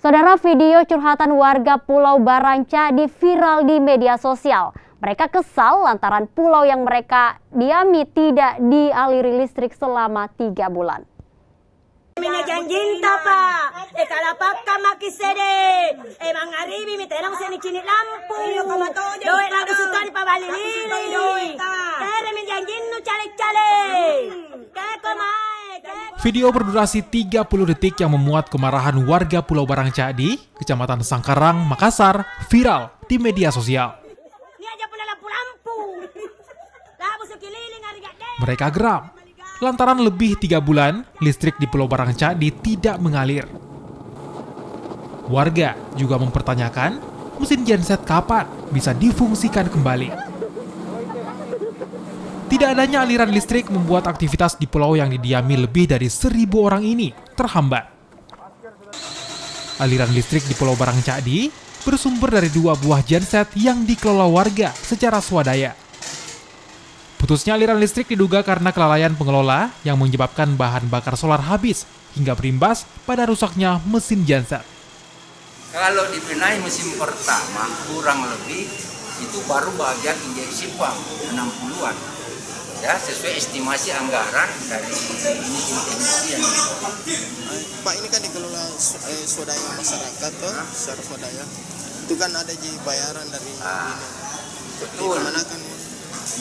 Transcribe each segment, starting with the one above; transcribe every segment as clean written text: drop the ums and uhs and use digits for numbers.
Saudara, video curhatan warga Pulau Baranca viral di media sosial. Mereka kesal lantaran pulau yang mereka diami tidak dialiri listrik selama 3 bulan. Janjinta pa, kalapaka makisede, mangaribi miterang sini cini lampu, doe lagu sutani pa balilili, kere menjanjinu cale-cale, Video berdurasi 30 detik yang memuat kemarahan warga Pulau Baranca di Kecamatan Sangkarang, Makassar, viral di media sosial. Mereka geram lantaran lebih 3 bulan listrik di Pulau Baranca tidak mengalir. Warga juga mempertanyakan mesin genset kapan bisa difungsikan kembali. Tidak adanya aliran listrik membuat aktivitas di pulau yang didiami lebih dari 1.000 orang ini terhambat. Aliran listrik di Pulau Baranca bersumber dari 2 buah genset yang dikelola warga secara swadaya. Putusnya aliran listrik diduga karena kelalaian pengelola yang menyebabkan bahan bakar solar habis hingga berimbas pada rusaknya mesin genset. Kalau dibenahi mesin pertama kurang lebih itu baru bagian injeksi pump 60-an. Ya, sesuai estimasi anggaran dari ini yang Pak, ini kan dikelola swadaya masyarakat toh, secara swadaya. Itu kan ada bayaran dari betul. Kan?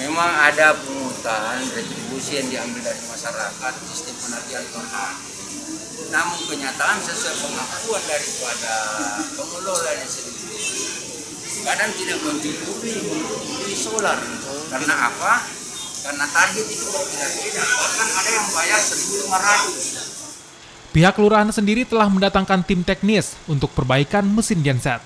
Memang ada pungutan retribusi yang diambil dari masyarakat, sistem penagihan total. Namun kenyataan sesuai pengakuan daripada pengelolanya sendiri, kadang tidak mencukupi untuk membeli solar. Karena apa? Karena target itu berbeda-beda, bahkan ada yang bayar 1.500. Pihak kelurahan sendiri telah mendatangkan tim teknis untuk perbaikan mesin genset.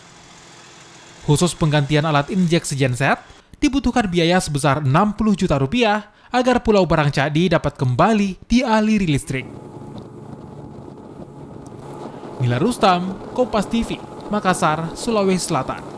Khusus penggantian alat injeksi genset, dibutuhkan biaya sebesar 60 juta rupiah agar Pulau Baranca dapat kembali dialiri listrik. Mila Rustam, Kompas TV, Makassar, Sulawesi Selatan.